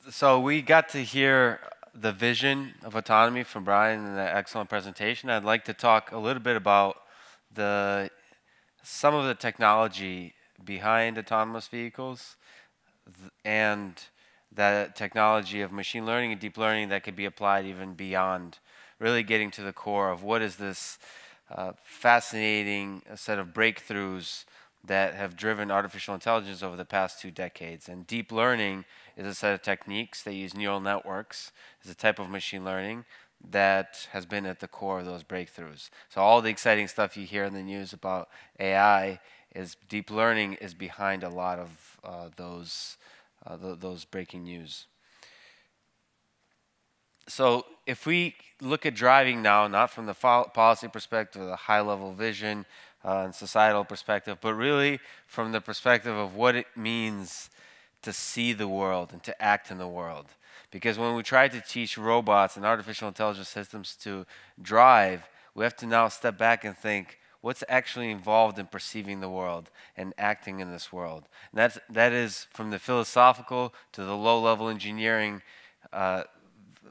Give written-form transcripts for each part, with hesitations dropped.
So we got to hear the vision of autonomy from Brian in that excellent presentation. I'd like to talk a little bit about the some of the technology behind autonomous vehicles and that technology of machine learning and deep learning that could be applied even beyond, really getting to the core of what is this fascinating set of breakthroughs that have driven artificial intelligence over the past 2 decades. And deep learning is a set of techniques that use neural networks, is a type of machine learning that has been at the core of those breakthroughs. So all the exciting stuff you hear in the news about AI is deep learning is behind a lot of those breaking news. So if we look at driving now, not from the policy perspective, the high-level vision and societal perspective, but really from the perspective of what it means to see the world and to act in the world. Because when we try to teach robots and artificial intelligence systems to drive, we have to now step back and think, what's actually involved in perceiving the world and acting in this world? And that is from the philosophical to the low-level engineering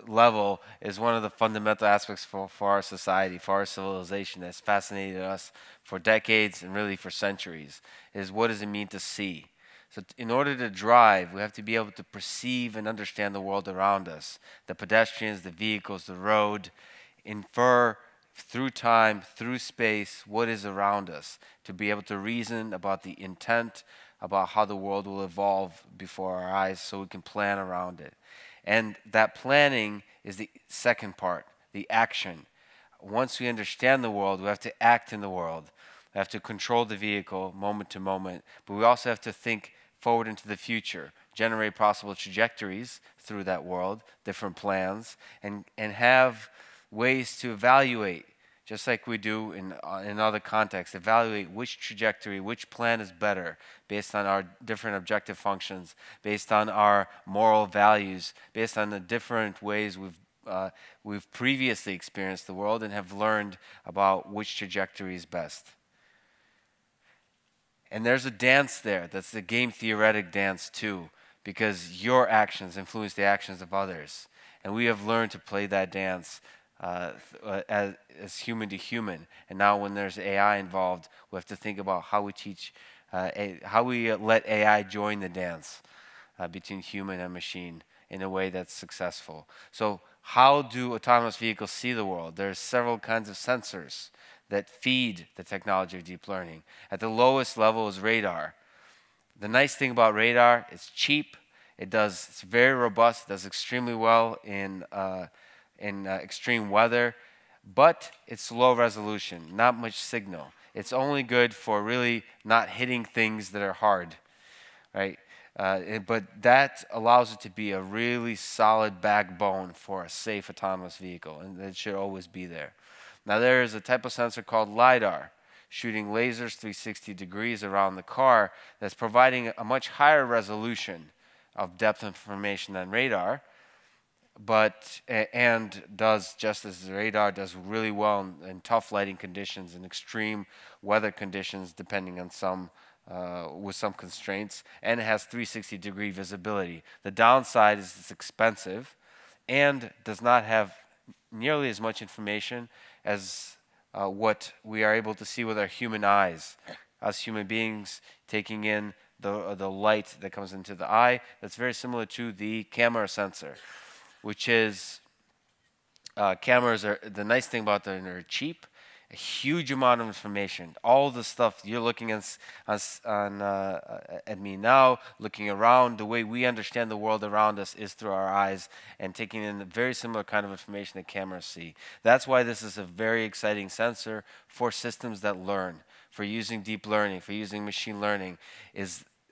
level is one of the fundamental aspects for our society, for our civilization that's fascinated us for decades and really for centuries, is what does it mean to see? So in order to drive, we have to be able to perceive and understand the world around us, the pedestrians, the vehicles, the road, infer through time, through space, what is around us, to be able to reason about the intent, about how the world will evolve before our eyes so we can plan around it. And that planning is the second part, the action. Once we understand the world, we have to act in the world. We have to control the vehicle moment to moment, but we also have to think forward into the future, generate possible trajectories through that world, different plans, and have ways to evaluate, just like we do in other contexts, evaluate which trajectory, which plan is better based on our different objective functions, based on our moral values, based on the different ways we've previously experienced the world and have learned about which trajectory is best. And there's a dance there. That's the game theoretic dance too, because your actions influence the actions of others. And we have learned to play that dance as human to human. And now when there's AI involved, we have to think about how we teach, how we let AI join the dance between human and machine in a way that's successful. So how do autonomous vehicles see the world? There's several kinds of sensors that feed the technology of deep learning. At the lowest level is radar. The nice thing about radar, it's cheap. It's very robust. It does extremely well in extreme weather, but it's low resolution, not much signal. It's only good for really not hitting things that are hard, right? But that allows it to be a really solid backbone for a safe autonomous vehicle, and it should always be there. Now there is a type of sensor called LiDAR, shooting lasers 360 degrees around the car that's providing a much higher resolution of depth information than radar, and does just as the radar does really well in tough lighting conditions and extreme weather conditions, depending on with some constraints, and it has 360-degree visibility. The downside is it's expensive and does not have nearly as much information as what we are able to see with our human eyes. Us human beings taking in the light that comes into the eye, that's very similar to the camera sensor, which is cameras are the nice thing about them, they're cheap, a huge amount of information. All the stuff you're looking at me now, looking around, the way we understand the world around us is through our eyes and taking in a very similar kind of information that cameras see. That's why this is a very exciting sensor for systems that learn, for using deep learning, for using machine learning.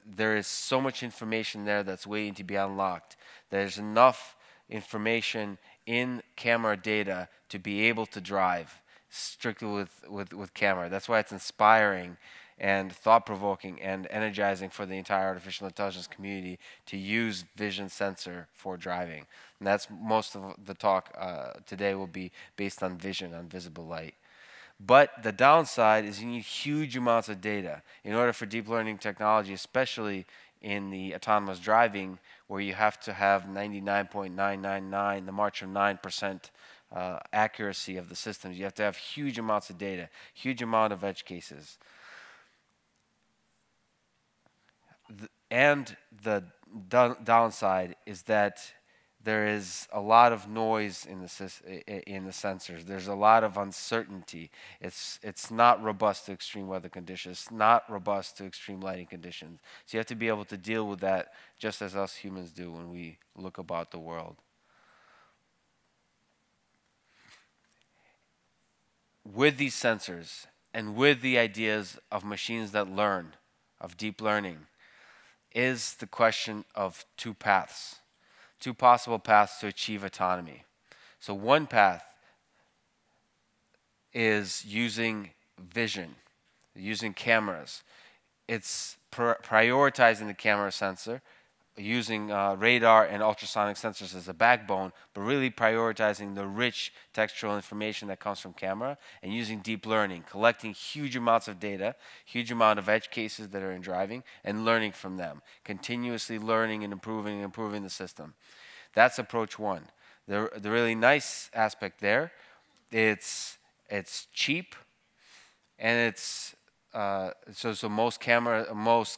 There is so much information there that's waiting to be unlocked. There's enough information in camera data to be able to drive strictly with camera. That's why it's inspiring and thought-provoking and energizing for the entire artificial intelligence community to use vision sensor for driving. And that's most of the talk today will be based on vision, on visible light. But the downside is you need huge amounts of data in order for deep learning technology, especially in the autonomous driving, where you have to have 99.999, the march of 9% accuracy of the systems. You have to have huge amounts of data, huge amount of edge cases. And the downside is that there is a lot of noise in the sensors. There's a lot of uncertainty. It's not robust to extreme weather conditions. It's not robust to extreme lighting conditions. So you have to be able to deal with that just as us humans do when we look about the world. With these sensors and with the ideas of machines that learn, of deep learning, is the question of two paths. Two possible paths to achieve autonomy. So one path is using vision, using cameras. It's prioritizing the camera sensor, using radar and ultrasonic sensors as a backbone, but really prioritizing the rich textual information that comes from camera, and using deep learning, collecting huge amounts of data, huge amount of edge cases that are in driving, and learning from them, continuously learning and improving the system. That's approach one. The really nice aspect there, it's cheap, and it's so most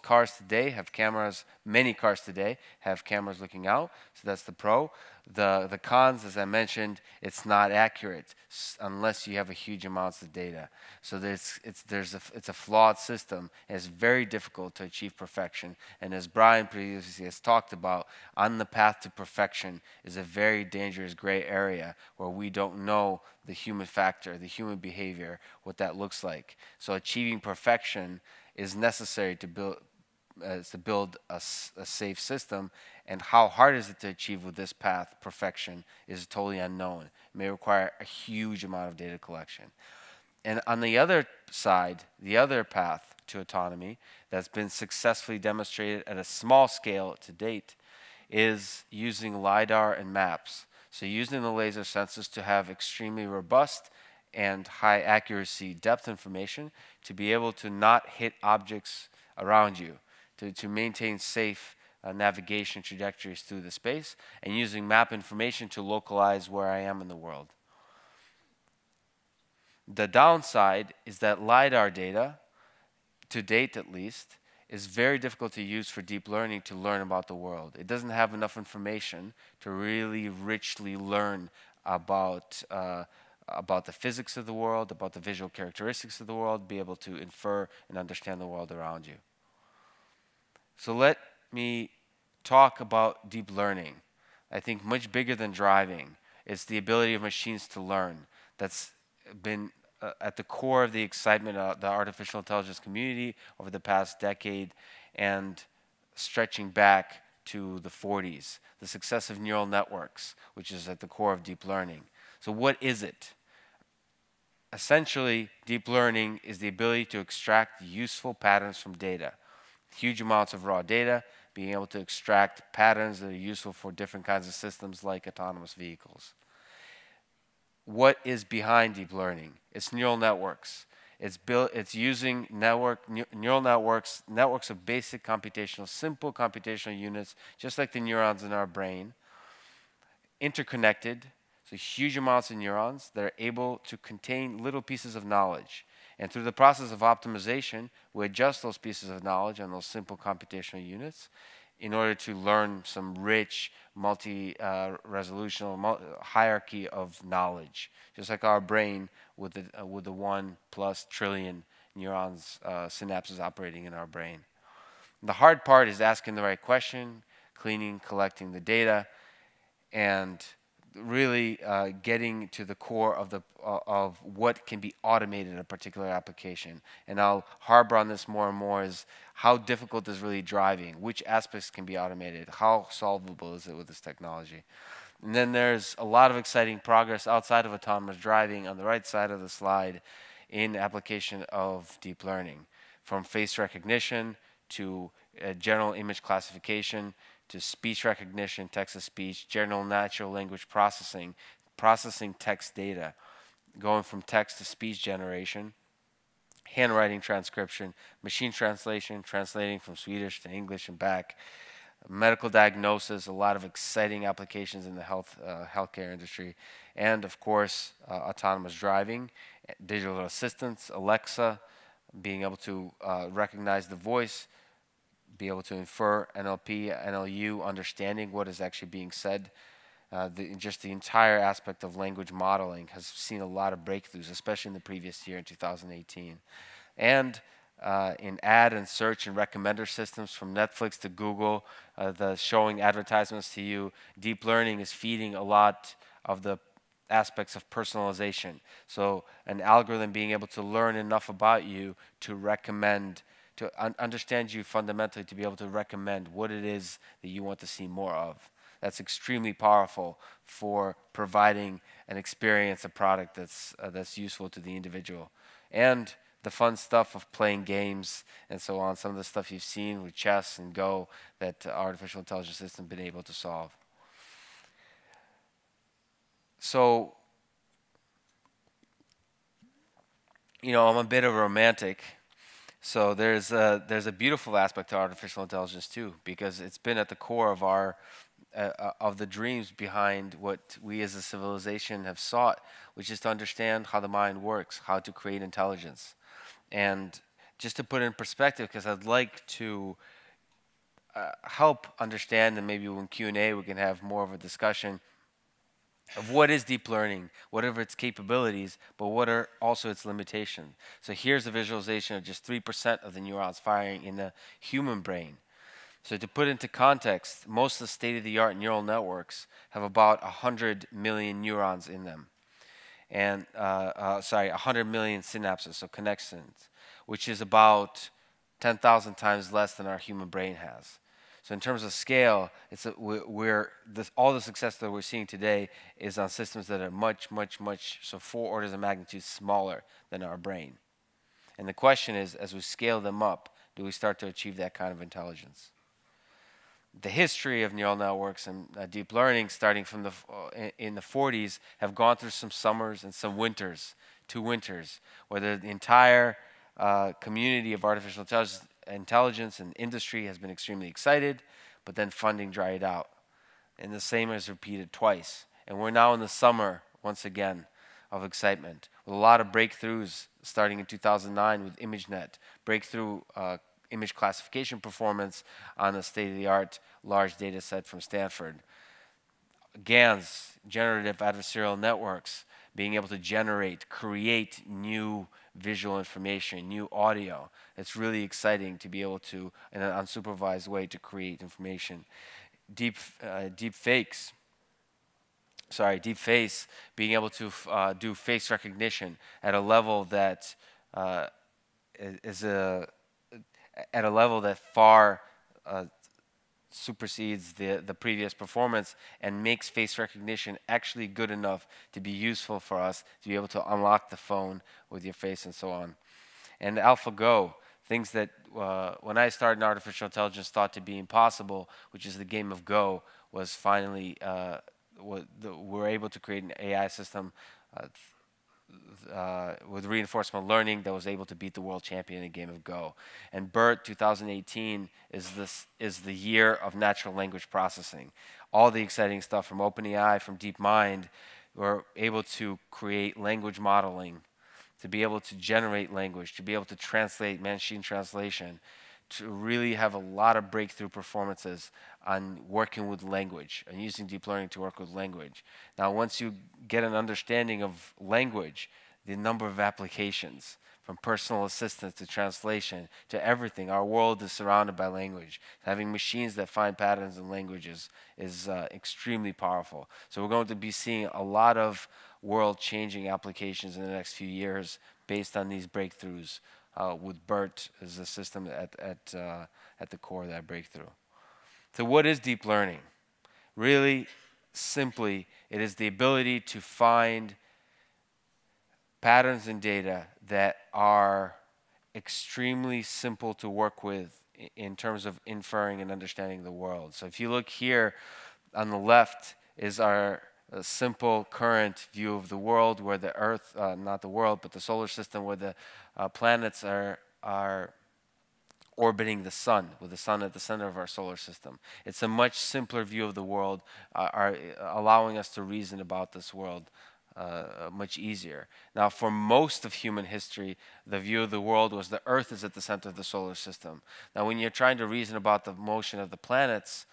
cars today have cameras. Many cars today have cameras looking out. So that's the pro. The cons, as I mentioned, it's not accurate unless you have a huge amounts of data. So it's a flawed system, and it's very difficult to achieve perfection. And as Brian previously has talked about, on the path to perfection is a very dangerous gray area where we don't know the human factor, the human behavior, what that looks like. So achieving perfection is necessary to build a safe system, and how hard is it to achieve with this path, perfection, is totally unknown. It may require a huge amount of data collection. And on the other side, the other path to autonomy that's been successfully demonstrated at a small scale to date is using LiDAR and maps. So using the laser sensors to have extremely robust and high accuracy depth information to be able to not hit objects around you, to maintain safe navigation trajectories through the space, and using map information to localize where I am in the world. The downside is that LiDAR data, to date at least, is very difficult to use for deep learning to learn about the world. It doesn't have enough information to really richly learn about the physics of the world, about the visual characteristics of the world, be able to infer and understand the world around you. So let me talk about deep learning. I think much bigger than driving is the ability of machines to learn. That's been at the core of the excitement of the artificial intelligence community over the past decade, and stretching back to the 40s. The success of neural networks, which is at the core of deep learning. So what is it? Essentially, deep learning is the ability to extract useful patterns from data. Huge amounts of raw data, being able to extract patterns that are useful for different kinds of systems like autonomous vehicles. What is behind deep learning? It's neural networks. It's using neural networks of basic computational, simple computational units, just like the neurons in our brain, interconnected, so huge amounts of neurons that are able to contain little pieces of knowledge. And through the process of optimization, we adjust those pieces of knowledge on those simple computational units in order to learn some rich, multi-resolutional hierarchy of knowledge, just like our brain with the 1+ trillion neurons, synapses operating in our brain. The hard part is asking the right question, cleaning, collecting the data, and really getting to the core of what can be automated in a particular application. And I'll harbor on this more and more, is how difficult is really driving? Which aspects can be automated? How solvable is it with this technology? And then there's a lot of exciting progress outside of autonomous driving on the right side of the slide in application of deep learning, from face recognition to general image classification, to speech recognition, text-to-speech, general natural language processing, processing text data, going from text to speech generation, handwriting transcription, machine translation, translating from Swedish to English and back, medical diagnosis, a lot of exciting applications in the healthcare industry, and of course, autonomous driving, digital assistants, Alexa, being able to recognize the voice, be able to infer NLP, NLU, understanding what is actually being said. Just the entire aspect of language modeling has seen a lot of breakthroughs, especially in the previous year in 2018. And in ad and search and recommender systems from Netflix to Google, the showing advertisements to you, deep learning is feeding a lot of the aspects of personalization. So an algorithm being able to learn enough about you to recommend, to understand you fundamentally, to be able to recommend what it is that you want to see more of. That's extremely powerful for providing an experience, a product that's useful to the individual. And the fun stuff of playing games and so on, some of the stuff you've seen with chess and Go that artificial intelligence system been able to solve. So, you know, I'm a bit of a romantic. So there's a beautiful aspect to artificial intelligence too, because it's been at the core of our of the dreams behind what we as a civilization have sought, which is to understand how the mind works, how to create intelligence. And just to put it in perspective, because I'd like to help understand, and maybe in Q&A we can have more of a discussion of what is deep learning, whatever its capabilities, but what are also its limitations. So here's a visualization of just 3% of the neurons firing in the human brain. So to put into context, most of the state-of-the-art neural networks have about 100 million neurons in them. And, 100 million synapses, so connections, which is about 10,000 times less than our human brain has. So in terms of scale, all the success that we're seeing today is on systems that are much, so 4 orders of magnitude smaller than our brain. And the question is, as we scale them up, do we start to achieve that kind of intelligence? The history of neural networks and deep learning, starting from in the 40s, have gone through some summers and some winters, 2 winters, where the entire community of artificial intelligence and industry has been extremely excited, but then funding dried out. And the same is repeated twice. And we're now in the summer, once again, of excitement, with a lot of breakthroughs starting in 2009 with ImageNet, breakthrough image classification performance on a state-of-the-art large data set from Stanford. GANs, generative adversarial networks, being able to create new visual information, new audio. It's really exciting to be able to, in an unsupervised way, to create information. Deepface, being able to do face recognition at a level that far supersedes the previous performance and makes face recognition actually good enough to be useful for us to be able to unlock the phone with your face and so on. And AlphaGo, things that when I started in artificial intelligence thought to be impossible, which is the game of Go, was finally we're able to create an AI system with reinforcement learning that was able to beat the world champion in a game of Go. And BERT 2018 is the year of natural language processing. All the exciting stuff from OpenAI, from DeepMind, we're able to create language modeling, to be able to generate language, to be able to translate machine translation, to really have a lot of breakthrough performances on working with language and using deep learning to work with language. Now, once you get an understanding of language, the number of applications, from personal assistance to translation to everything, our world is surrounded by language. Having machines that find patterns in languages is extremely powerful. So we're going to be seeing a lot of world-changing applications in the next few years based on these breakthroughs, with BERT as a system at the core of that breakthrough. So what is deep learning? Really simply, it is the ability to find patterns in data that are extremely simple to work with in terms of inferring and understanding the world. So if you look here on the left is our a simple current view of the world where the Earth, not the world, but the solar system, where the planets are orbiting the sun, with the sun at the center of our solar system. It's a much simpler view of the world, allowing us to reason about this world much easier. Now, for most of human history, the view of the world was the Earth is at the center of the solar system. Now, when you're trying to reason about the motion of the planets,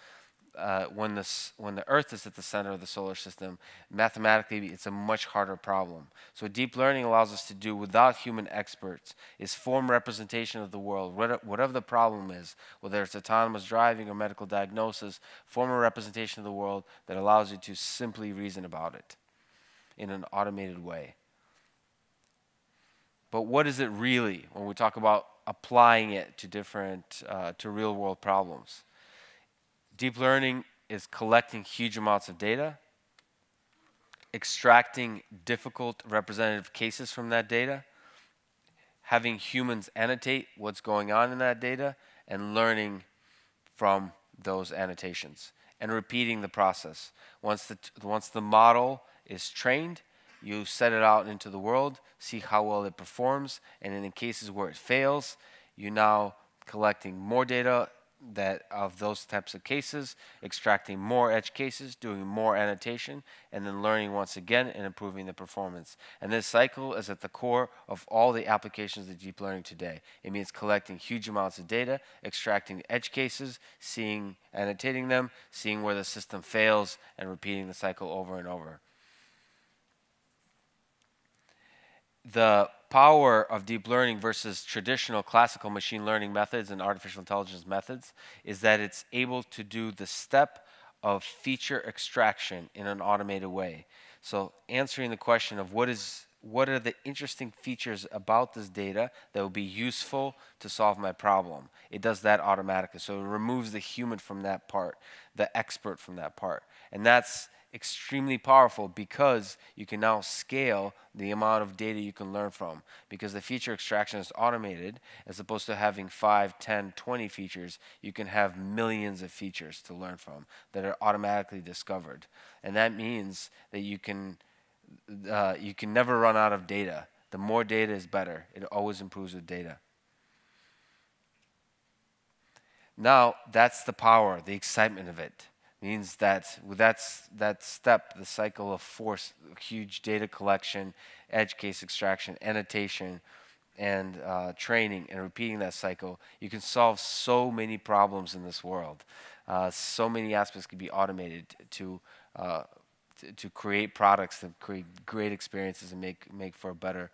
when the Earth is at the center of the solar system, mathematically it's a much harder problem. So what deep learning allows us to do without human experts is form representation of the world, whatever the problem is, whether it's autonomous driving or medical diagnosis, form a representation of the world that allows you to simply reason about it in an automated way. But what is it really when we talk about applying it to to real world problems? Deep learning is collecting huge amounts of data, extracting difficult representative cases from that data, having humans annotate what's going on in that data, and learning from those annotations, and repeating the process. Once the model is trained, you set it out into the world, see how well it performs, and in the cases where it fails, you're now collecting more data of those types of cases, extracting more edge cases, doing more annotation, and then learning once again and improving the performance. And this cycle is at the core of all the applications of deep learning today. It means collecting huge amounts of data, extracting edge cases, annotating them, seeing where the system fails, and repeating the cycle over and over. The power of deep learning versus traditional classical machine learning methods and artificial intelligence methods is that it's able to do the step of feature extraction in an automated way. So answering the question of what are the interesting features about this data that will be useful to solve my problem, it does that automatically. So it removes the human from that part, the expert from that part. And that's extremely powerful because you can now scale the amount of data you can learn from, because the feature extraction is automated. As opposed to having 5, 10, 20 features, you can have millions of features to learn from that are automatically discovered. And that means that you can never run out of data. The more data is better. It always improves with data. Now, that's the power, the excitement of it. Means that with that step, the cycle of force, huge data collection, edge case extraction, annotation, and training, and repeating that cycle, you can solve so many problems in this world. So many aspects can be automated to create products that create great experiences and make for a better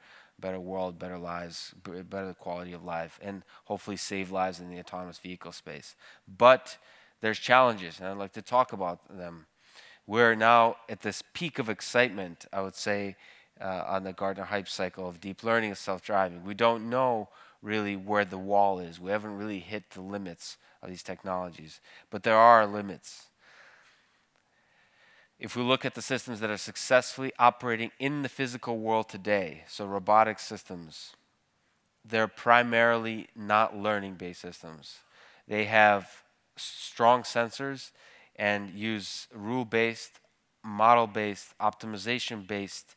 world, better lives, better quality of life, and hopefully save lives in the autonomous vehicle space. But there's challenges, and I'd like to talk about them. We're now at this peak of excitement, I would say, on the Gartner hype cycle of deep learning and self-driving. We don't know really where the wall is. We haven't really hit the limits of these technologies, but there are limits. If we look at the systems that are successfully operating in the physical world today, so robotic systems, they're primarily not learning-based systems. They have strong sensors and use rule-based, model-based, optimization-based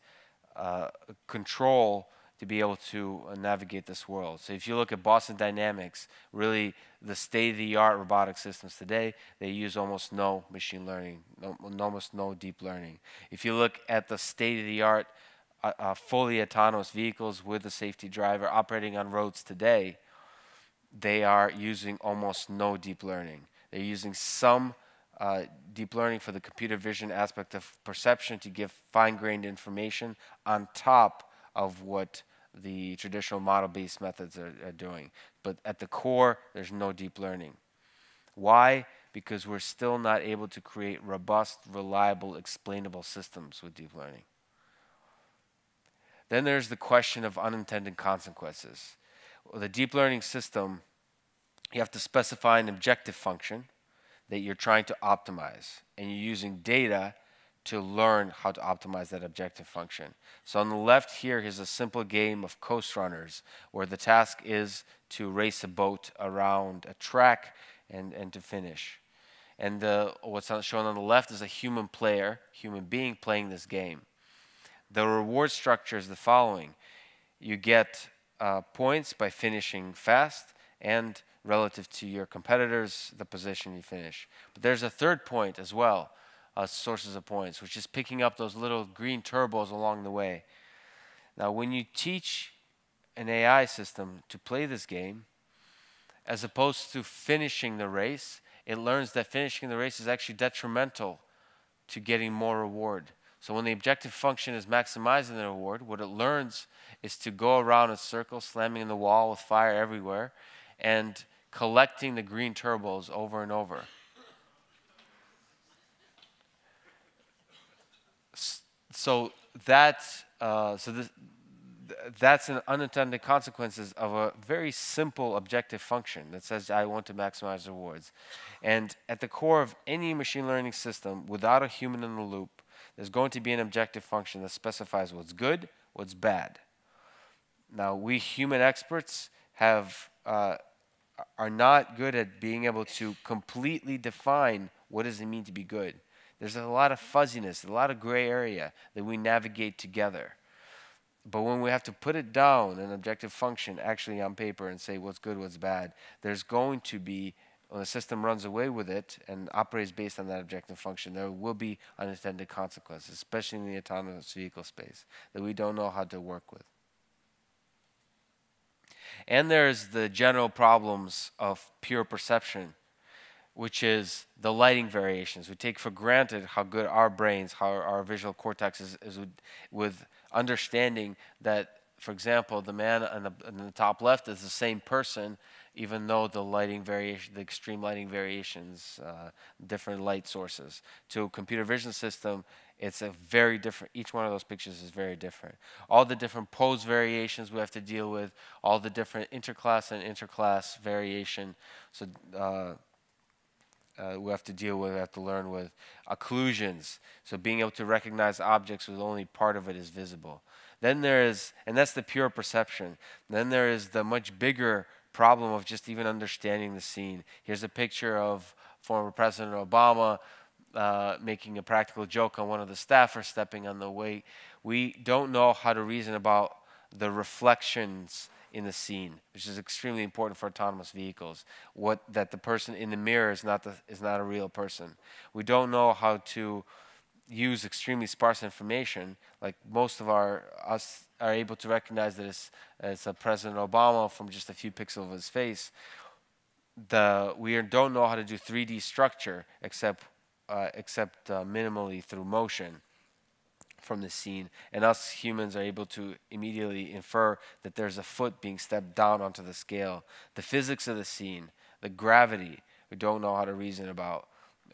control to be able to navigate this world. So if you look at Boston Dynamics, really the state-of-the-art robotic systems today, they use almost no machine learning, almost no deep learning. If you look at the state-of-the-art fully autonomous vehicles with a safety driver operating on roads today, they are using almost no deep learning. They're using some deep learning for the computer vision aspect of perception to give fine-grained information on top of what the traditional model-based methods are doing. But at the core, there's no deep learning. Why? Because we're still not able to create robust, reliable, explainable systems with deep learning. Then there's the question of unintended consequences. With a deep learning system, you have to specify an objective function that you're trying to optimize, and you're using data to learn how to optimize that objective function. So on the left here is a simple game of coast runners, where the task is to race a boat around a track and to finish. And what's shown on the left is a human being playing this game. The reward structure is the following. You get points by finishing fast and relative to your competitors, the position you finish. But there's a third point as well, sources of points, which is picking up those little green turbos along the way. Now, when you teach an AI system to play this game, as opposed to finishing the race, it learns that finishing the race is actually detrimental to getting more reward. So when the objective function is maximizing the reward, what it learns is to go around in circles, slamming in the wall with fire everywhere, and collecting the green turbos over and over. So that's an unintended consequences of a very simple objective function that says I want to maximize rewards. And at the core of any machine learning system, without a human in the loop, there's going to be an objective function that specifies what's good, what's bad. Now, we human experts are not good at being able to completely define what does it mean to be good. There's a lot of fuzziness, a lot of gray area that we navigate together. But when we have to put it down, an objective function, actually on paper and say what's good, what's bad, there's going to be, when the system runs away with it and operates based on that objective function, there will be unintended consequences, especially in the autonomous vehicle space, that we don't know how to work with. And there's the general problems of pure perception, which is the lighting variations. We take for granted how good our brains, how our visual cortex is with understanding that, for example, the man on the top left is the same person, even though the lighting variation, the extreme lighting variations, different light sources. To a computer vision system, it's a very different, each one of those pictures is very different. All the different pose variations we have to deal with, all the different interclass and interclass variation. So we have to deal with, we have to learn with occlusions. So being able to recognize objects with only part of it is visible. Then there is, and that's the pure perception. Then there is the much bigger problem of just even understanding the scene. Here's a picture of former President Obama making a practical joke on one of the staffers stepping on the way. We don't know how to reason about the reflections in the scene, which is extremely important for autonomous vehicles. That the person in the mirror is not a real person. We don't know how to use extremely sparse information. Like most of us are able to recognize that it's a President Obama from just a few pixels of his face. We don't know how to do 3D structure except minimally through motion from the scene, and us humans are able to immediately infer that there's a foot being stepped down onto the scale. The physics of the scene, the gravity, we don't know how to reason about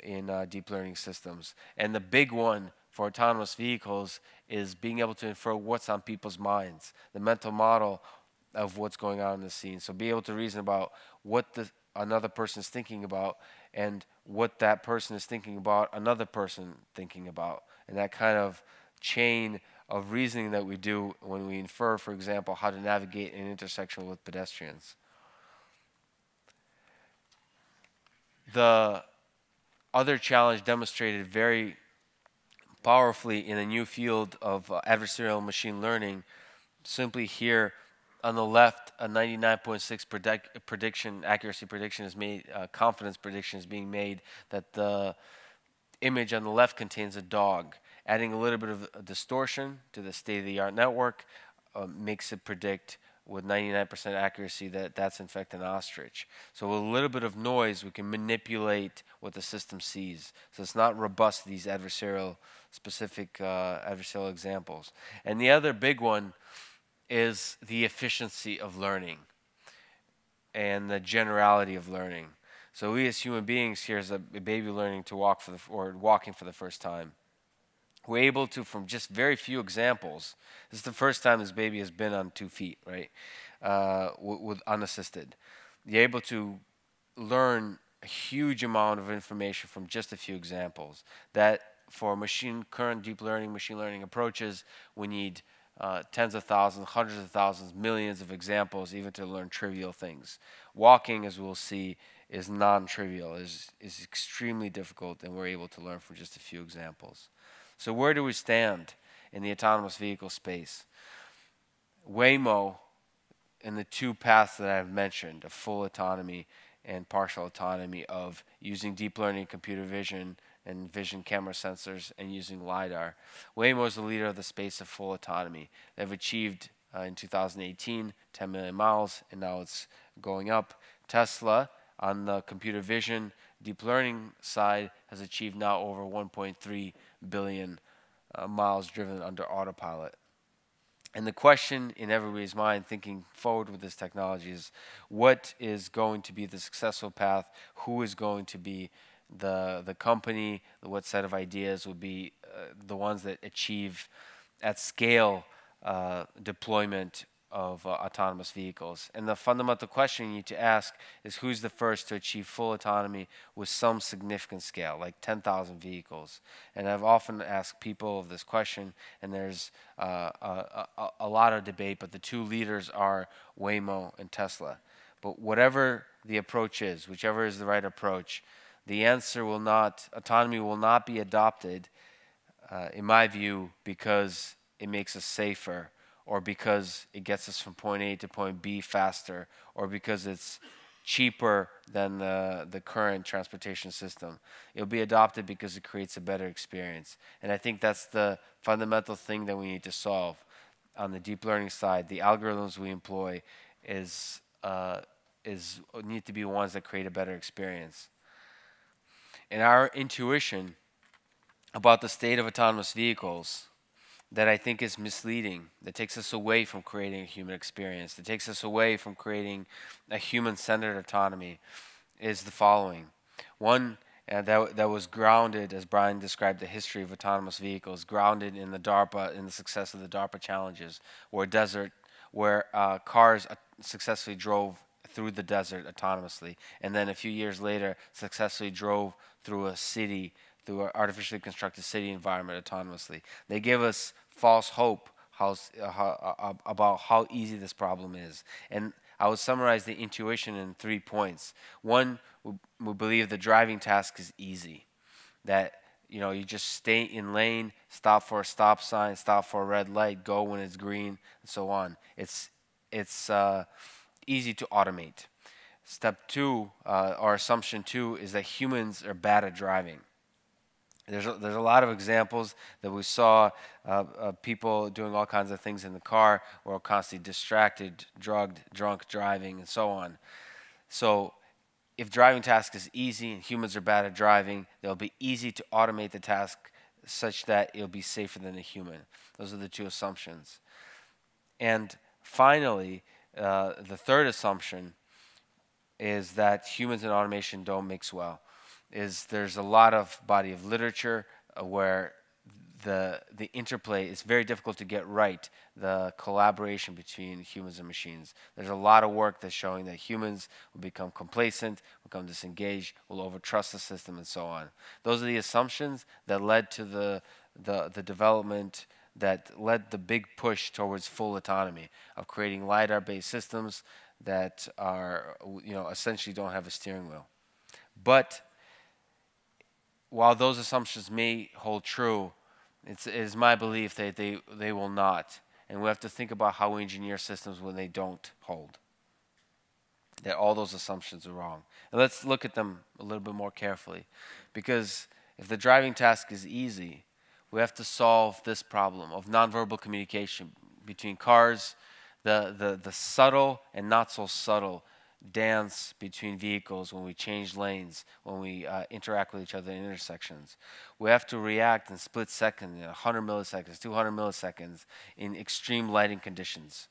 in deep learning systems. And the big one for autonomous vehicles is being able to infer what's on people's minds, the mental model of what's going on in the scene. So be able to reason about what another person is thinking about and what that person is thinking about another person thinking about. And that kind of chain of reasoning that we do when we infer, for example, how to navigate an intersection with pedestrians. The other challenge demonstrated very powerfully in a new field of adversarial machine learning, simply here on the left, a 99.6 accuracy prediction is made, confidence prediction is being made that the image on the left contains a dog. Adding a little bit of a distortion to the state-of-the-art network makes it predict with 99% accuracy that that's in fact an ostrich. So with a little bit of noise, we can manipulate what the system sees. So it's not robust, these specific adversarial examples. And the other big one is the efficiency of learning and the generality of learning. So we as human beings, here's a baby learning to walk or walking for the first time. We're able to, from just very few examples, this is the first time this baby has been on 2 feet, right, with unassisted. You're able to learn a huge amount of information from just a few examples. That for current deep learning, machine learning approaches, we need tens of thousands, hundreds of thousands, millions of examples, even to learn trivial things. Walking, as we'll see, is non-trivial, is extremely difficult, and we're able to learn from just a few examples. So where do we stand in the autonomous vehicle space? Waymo, in the two paths that I've mentioned, of full autonomy and partial autonomy, of using deep learning, computer vision, and vision camera sensors, and using LiDAR. Waymo is the leader of the space of full autonomy. They've achieved, in 2018, 10 million miles, and now it's going up. Tesla, on the computer vision, deep learning side, has achieved now over 1.3 billion miles driven under Autopilot. And the question in everybody's mind thinking forward with this technology is, what is going to be the successful path? Who is going to be the company? What set of ideas will be the ones that achieve at scale deployment of autonomous vehicles? And the fundamental question you need to ask is, who's the first to achieve full autonomy with some significant scale, like 10,000 vehicles? And I've often asked people of this question, and there's a lot of debate, but the two leaders are Waymo and Tesla. But whatever the approach is, whichever is the right approach, the answer will not, autonomy will not be adopted, in my view, because it makes us safer, or because it gets us from point A to point B faster, or because it's cheaper than the current transportation system. It'll be adopted because it creates a better experience. And I think that's the fundamental thing that we need to solve. On the deep learning side, the algorithms we employ need to be ones that create a better experience. And our intuition about the state of autonomous vehicles that I think is misleading, that takes us away from creating a human experience, that takes us away from creating a human-centered autonomy, is the following. One, that was grounded, as Brian described the history of autonomous vehicles, grounded in the success of the DARPA challenges, where cars successfully drove through the desert autonomously, and then a few years later successfully drove through a city, through an artificially constructed city environment autonomously. They give us false hope about how easy this problem is. And I would summarize the intuition in 3 points. One, we believe the driving task is easy. That you just stay in lane, stop for a stop sign, stop for a red light, go when it's green, and so on. It's easy to automate. Step two, or assumption two, is that humans are bad at driving. There's a lot of examples that we saw people doing all kinds of things in the car, or constantly distracted, drugged, drunk driving, and so on. So if driving task is easy and humans are bad at driving, it'll be easy to automate the task such that it'll be safer than a human. Those are the two assumptions. And finally, the third assumption is that humans and automation don't mix well. There's a lot of body of literature where the interplay is very difficult to get right, the collaboration between humans and machines. There's a lot of work that's showing that humans will become complacent, become disengaged, will overtrust the system, and so on. Those are the assumptions that led to the development, that led the big push towards full autonomy, of creating LiDAR-based systems that are, essentially don't have a steering wheel. But while those assumptions may hold true, it is my belief that they will not. And we have to think about how we engineer systems when they don't hold. That all those assumptions are wrong. And let's look at them a little bit more carefully. Because if the driving task is easy, we have to solve this problem of nonverbal communication between cars, the subtle and not so subtle dance between vehicles when we change lanes, when we interact with each other in intersections. We have to react in split second, 100 milliseconds, 200 milliseconds in extreme lighting conditions.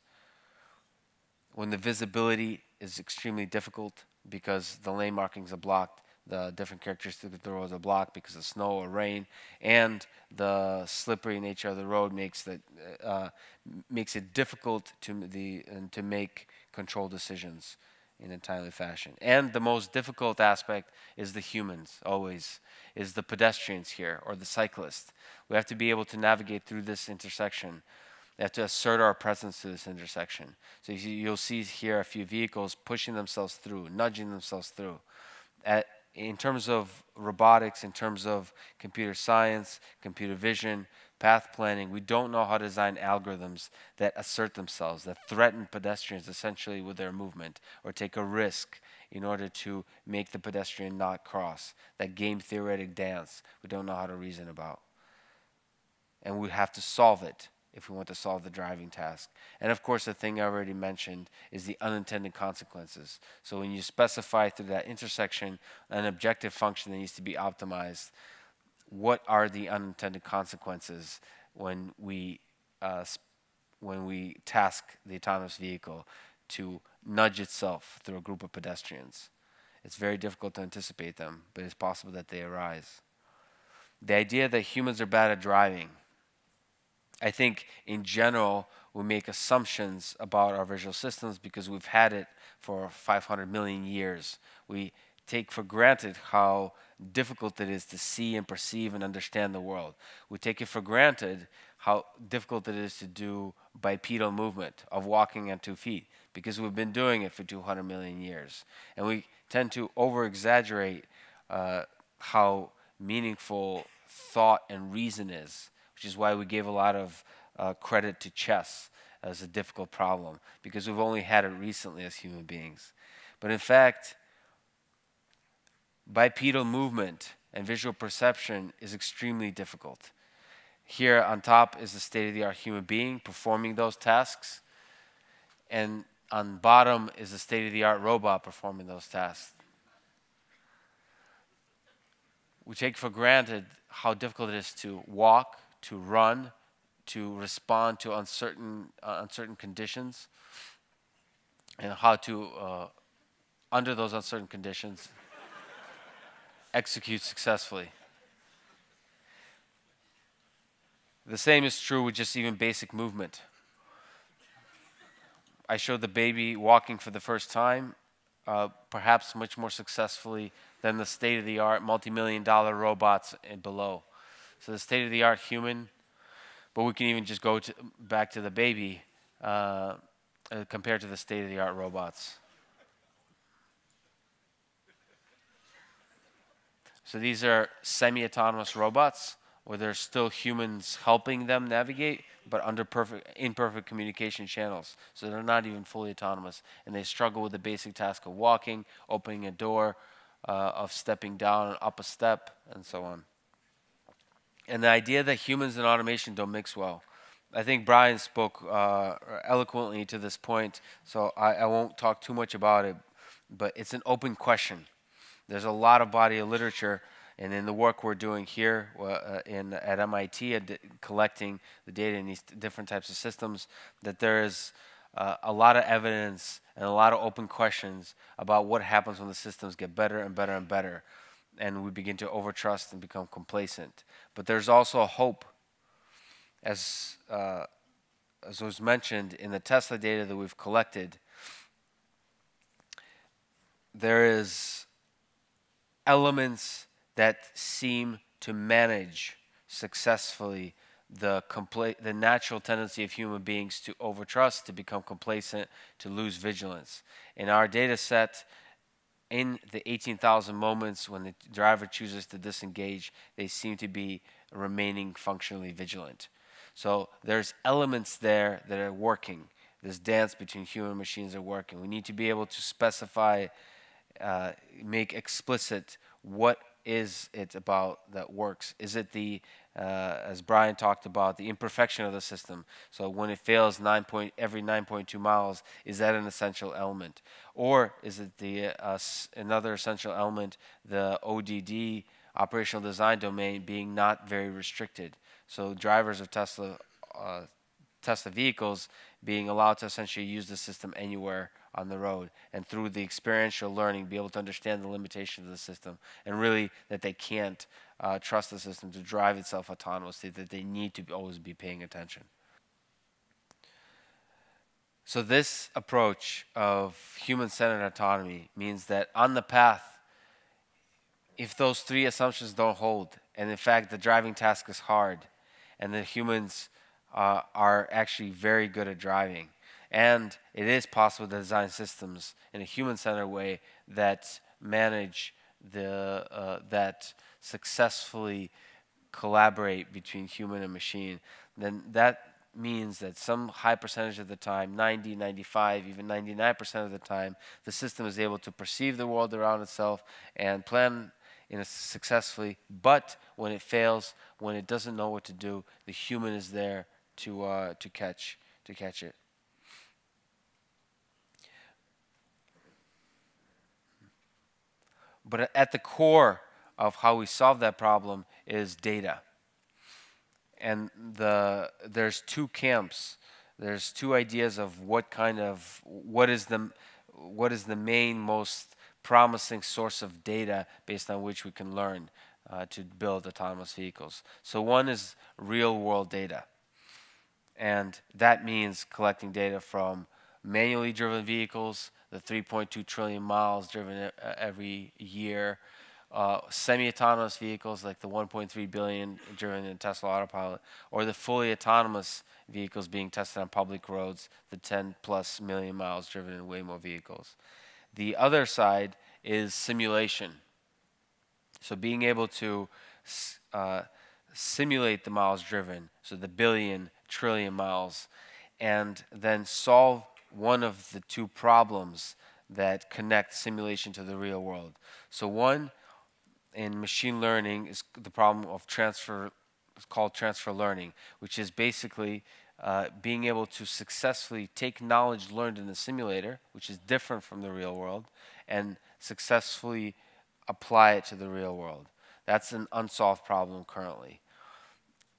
When the visibility is extremely difficult because the lane markings are blocked, the different characteristics of the roads are blocked because of snow or rain, and the slippery nature of the road makes it difficult to make controlled decisions in a timely fashion. And the most difficult aspect is the humans, always, is the pedestrians here, or the cyclist. We have to be able to navigate through this intersection They have to assert our presence to this intersection. So you'll see here a few vehicles pushing themselves through, nudging themselves through. In terms of robotics, in terms of computer science, computer vision, path planning, we don't know how to design algorithms that assert themselves, that threaten pedestrians essentially with their movement, or take a risk in order to make the pedestrian not cross. That game theoretic dance we don't know how to reason about. And we have to solve it if we want to solve the driving task. And of course, the thing I already mentioned is the unintended consequences. So when you specify through that intersection an objective function that needs to be optimized, what are the unintended consequences when we task the autonomous vehicle to nudge itself through a group of pedestrians? It's very difficult to anticipate them, but it's possible that they arise. The idea that humans are bad at driving, I think in general we make assumptions about our visual systems because we've had it for 500 million years. We take for granted how difficult it is to see and perceive and understand the world. We take it for granted how difficult it is to do bipedal movement of walking on 2 feet because we've been doing it for 200 million years. And we tend to over-exaggerate how meaningful thought and reason is, which is why we gave a lot of credit to chess as a difficult problem, because we've only had it recently as human beings. But in fact, bipedal movement and visual perception is extremely difficult. Here on top is the state-of-the-art human being performing those tasks, and on bottom is the state-of-the-art robot performing those tasks. We take for granted how difficult it is to walk, to run, to respond to uncertain conditions, and how to, under those uncertain conditions, execute successfully. The same is true with just even basic movement. I showed the baby walking for the first time, perhaps much more successfully than the state-of-the-art multi-million-dollar robots and below. So the state-of-the-art human, but we can even just go back to the baby compared to the state-of-the-art robots. So these are semi-autonomous robots where there's still humans helping them navigate, but under imperfect communication channels. So they're not even fully autonomous, and they struggle with the basic task of walking, opening a door, of stepping down and up a step, and so on. And the idea that humans and automation don't mix well. I think Brian spoke eloquently to this point, so I won't talk too much about it, but it's an open question. There's a lot of body of literature, and in the work we're doing here at MIT, collecting the data in these different types of systems, that there is a lot of evidence and a lot of open questions about what happens when the systems get better and better and better, and we begin to overtrust and become complacent. But there's also a hope, as was mentioned in the Tesla data that we've collected. There is elements that seem to manage successfully the natural tendency of human beings to overtrust, to become complacent, to lose vigilance. In our data set, in the 18,000 moments when the driver chooses to disengage, they seem to be remaining functionally vigilant. So there's elements there that are working. This dance between human and machines are working. We need to be able to specify, make explicit what is it about that works. Is it the, as Brian talked about, the imperfection of the system? So when it fails every 9.2 miles, is that an essential element? Or is it the another essential element, the ODD, operational design domain, being not very restricted? So drivers of Tesla vehicles being allowed to essentially use the system anywhere on the road, and through the experiential learning be able to understand the limitations of the system, and really that they can't trust the system to drive itself autonomously, that they need to always be paying attention. So this approach of human-centered autonomy means that on the path, if those three assumptions don't hold, and in fact the driving task is hard, and the humans are actually very good at driving. And it is possible to design systems in a human-centered way that manage that successfully collaborate between human and machine. Then that means that some high percentage of the time, 90, 95, even 99% of the time, the system is able to perceive the world around itself and plan successfully. But when it fails, when it doesn't know what to do, the human is there to catch it. But at the core of how we solve that problem is data. And there's two camps. There's two ideas of what is the main most promising source of data based on which we can learn to build autonomous vehicles. So one is real world data. And that means collecting data from manually driven vehicles, the 3.2 trillion miles driven every year, semi-autonomous vehicles like the 1.3 billion driven in Tesla Autopilot, or the fully autonomous vehicles being tested on public roads, the 10 plus million miles driven in Waymo vehicles. The other side is simulation. So being able to simulate the miles driven, so the billion, trillion miles, and then solve one of the two problems that connect simulation to the real world. So one in machine learning is the problem of transfer. It's called transfer learning, which is basically being able to successfully take knowledge learned in the simulator, which is different from the real world, and successfully apply it to the real world. That's an unsolved problem currently.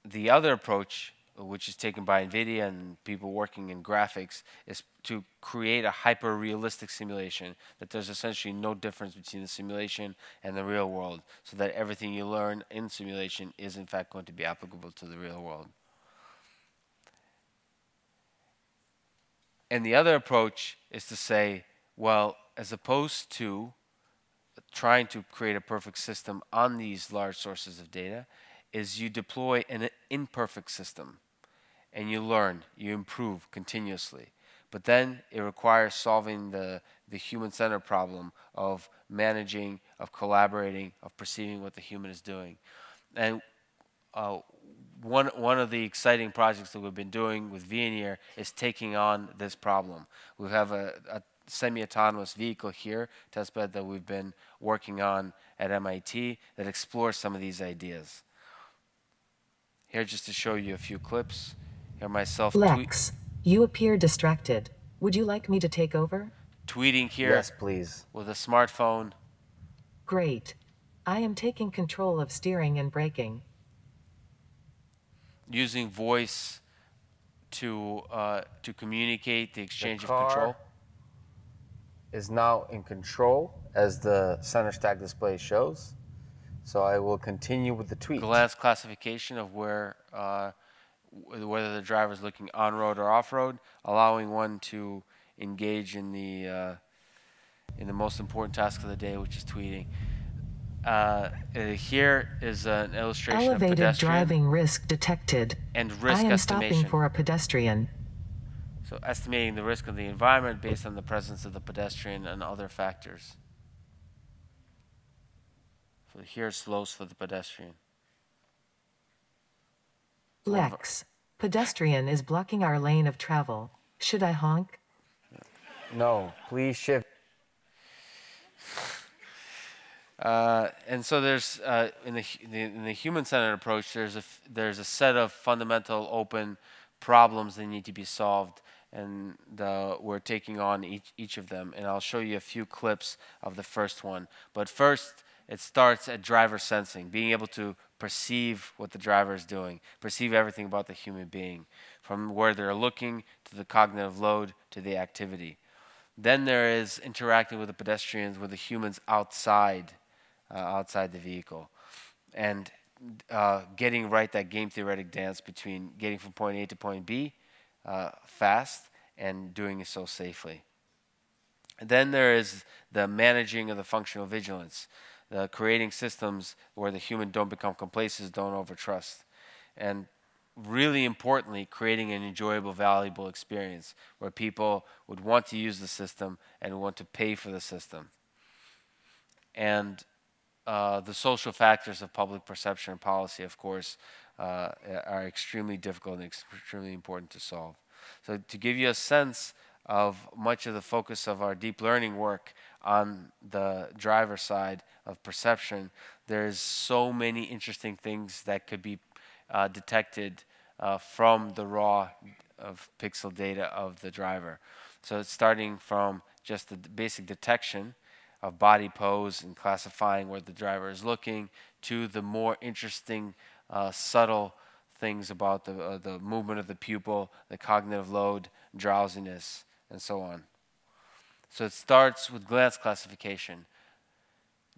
The other approach, which is taken by NVIDIA and people working in graphics, is to create a hyper-realistic simulation that there's essentially no difference between the simulation and the real world, so that everything you learn in simulation is in fact going to be applicable to the real world. And the other approach is to say, well, as opposed to trying to create a perfect system on these large sources of data, is you deploy an imperfect system and you learn, you improve continuously. But then it requires solving the human-centered problem of managing, of collaborating, of perceiving what the human is doing. And one of the exciting projects that we've been doing with Veoneer is taking on this problem. We have a semi-autonomous vehicle here, testbed, that we've been working on at MIT that explores some of these ideas. Here, just to show you a few clips. Here, myself. Lex, you appear distracted. Would you like me to take over? Tweeting here. Yes, please. With a smartphone. Great. I am taking control of steering and braking. Using voice to communicate the exchange of control. Is now in control, as the center stack display shows. So I will continue with the tweet. Glance classification of whether the driver is looking on-road or off-road, allowing one to engage in the most important task of the day, which is tweeting. Here is an illustration Elevated of pedestrian driving risk detected. and risk I am estimation. stopping for a pedestrian. So estimating the risk of the environment based on the presence of the pedestrian and other factors. So here slows for the pedestrian. Lex, pedestrian is blocking our lane of travel. Should I honk? No, please shift. And so there's in the human-centered approach, there's a set of fundamental open problems that need to be solved, and we're taking on each of them. And I'll show you a few clips of the first one. But first, it starts at driver sensing, being able to perceive what the driver is doing, perceive everything about the human being, from where they're looking to the cognitive load to the activity. Then there is interacting with the pedestrians, with the humans outside the vehicle, and getting right that game theoretic dance between getting from point A to point B fast and doing it so safely. And then there is the managing of the functional vigilance, the creating systems where the human don't become complacent, don't overtrust. And really importantly, creating an enjoyable, valuable experience where people would want to use the system and want to pay for the system. And the social factors of public perception and policy, of course, are extremely difficult and extremely important to solve. So to give you a sense of much of the focus of our deep learning work on the driver side of perception, there's so many interesting things that could be detected from the raw of pixel data of the driver. So it's starting from just the basic detection of body pose and classifying where the driver is looking, to the more interesting, subtle things about the movement of the pupil, the cognitive load, drowsiness, and so on. So it starts with glance classification,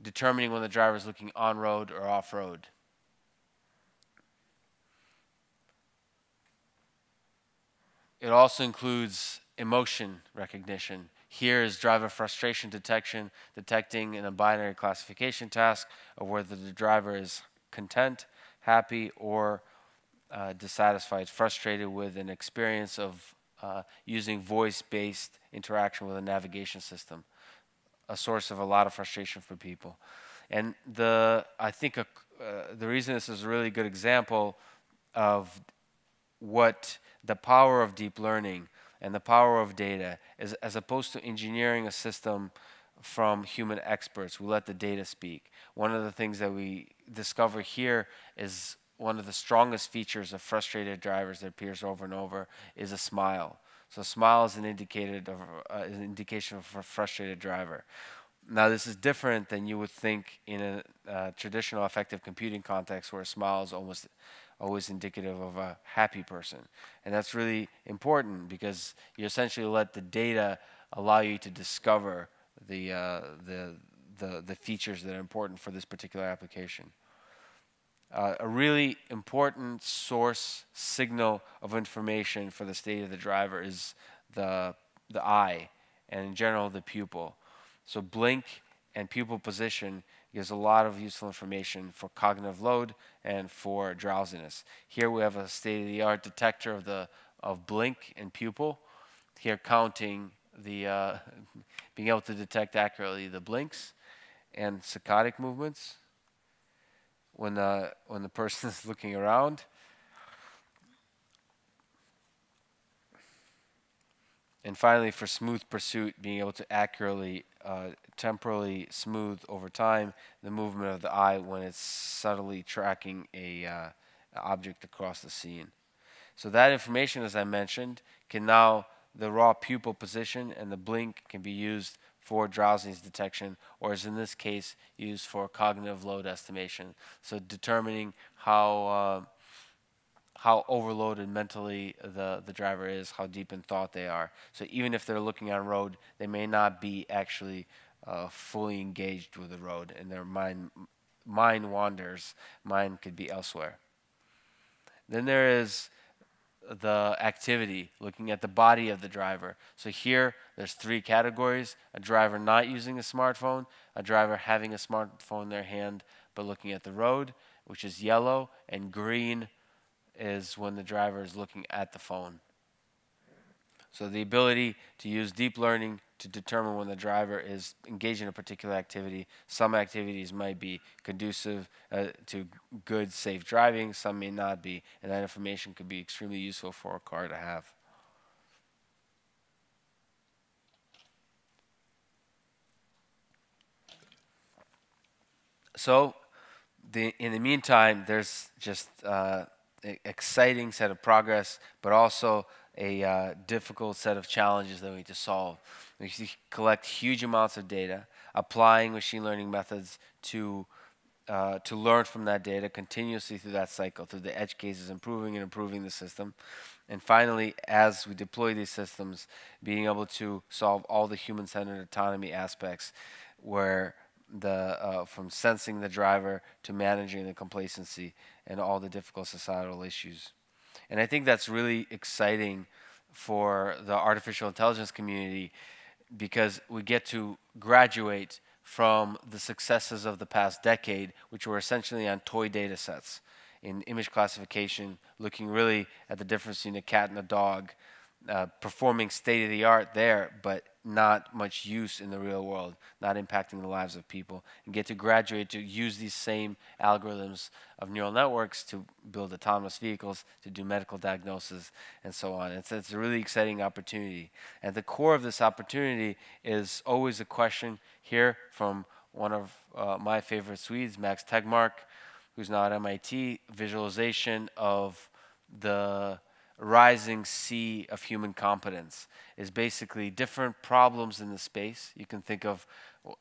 determining when the driver is looking on-road or off-road. It also includes emotion recognition. Here is driver frustration detection, detecting in a binary classification task of whether the driver is content, happy, or dissatisfied, frustrated with an experience of using voice-based interaction with a navigation system, a source of a lot of frustration for people. And I think the reason this is a really good example of what the power of deep learning and the power of data is, as opposed to engineering a system from human experts, we let the data speak. One of the things that we discover here is one of the strongest features of frustrated drivers that appears over and over is a smile. So a smile is an indication of a frustrated driver. Now, this is different than you would think in a traditional affective computing context, where a smile is almost always indicative of a happy person. And that's really important because you essentially let the data allow you to discover the features that are important for this particular application. A really important source signal of information for the state of the driver is the eye, and in general the pupil. So blink and pupil position gives a lot of useful information for cognitive load and for drowsiness. Here we have a state-of-the-art detector of blink and pupil. Here counting being able to detect accurately the blinks and saccadic movements when the person is looking around. And finally, for smooth pursuit, being able to accurately, temporally smooth over time the movement of the eye when it's subtly tracking a object across the scene. So that information, as I mentioned, can now, the raw pupil position and the blink can be used for drowsiness detection, or as in this case, used for cognitive load estimation. So determining how overloaded mentally the driver is, how deep in thought they are. So even if they're looking on road, they may not be actually fully engaged with the road, and their mind wanders. Mind could be elsewhere. Then there is the activity, looking at the body of the driver. So here, there's 3 categories: a driver not using a smartphone, a driver having a smartphone in their hand but looking at the road, which is yellow, and green is when the driver is looking at the phone. So the ability to use deep learning to determine when the driver is engaged in a particular activity. Some activities might be conducive to good, safe driving. Some may not be. And that information could be extremely useful for a car to have. So in the meantime, there's just an exciting set of progress, but also a difficult set of challenges that we need to solve. We need to collect huge amounts of data, applying machine learning methods to learn from that data continuously through that cycle, through the edge cases, improving and improving the system. And finally, as we deploy these systems, being able to solve all the human-centered autonomy aspects, where from sensing the driver to managing the complacency and all the difficult societal issues. And I think that's really exciting for the artificial intelligence community, because we get to graduate from the successes of the past decade, which were essentially on toy data sets. in image classification, looking really at the difference between a cat and a dog, performing state-of-the-art there, but not much use in the real world, not impacting the lives of people, and get to graduate to use these same algorithms of neural networks to build autonomous vehicles, to do medical diagnosis, and so on. It's a really exciting opportunity. At the core of this opportunity is always a question here from one of my favorite Swedes, Max Tegmark, who's now at MIT, visualization of the rising sea of human competence is basically different problems in the space. You can think of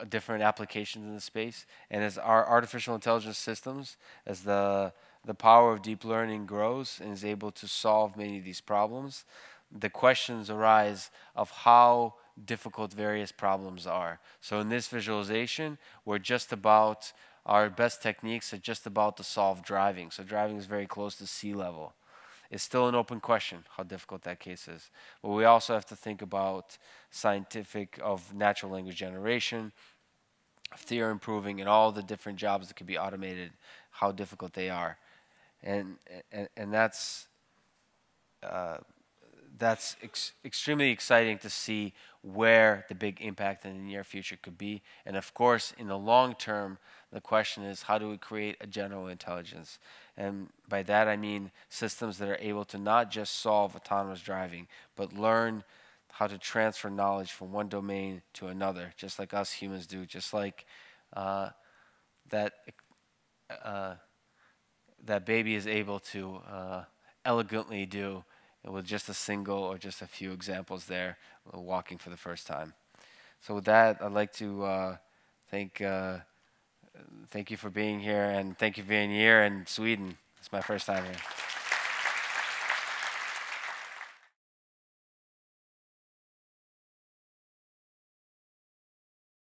different applications in the space, and as our artificial intelligence systems, as the power of deep learning grows and is able to solve many of these problems, the questions arise of how difficult various problems are. So in this visualization, we're just about, our best techniques are just about to solve driving. So driving is very close to sea level. It's still an open question how difficult that case is. But we also have to think about scientific of natural language generation, theory improving, and all the different jobs that could be automated, how difficult they are. And that's extremely exciting to see where the big impact in the near future could be. And of course, in the long term, the question is, how do we create a general intelligence? And by that, I mean systems that are able to not just solve autonomous driving, but learn how to transfer knowledge from one domain to another, just like us humans do, just like that baby is able to elegantly do with just a single or just a few examples there, walking for the first time. So with that, I'd like to thank you for being here, and thank you for being here in Sweden. It's my first time here.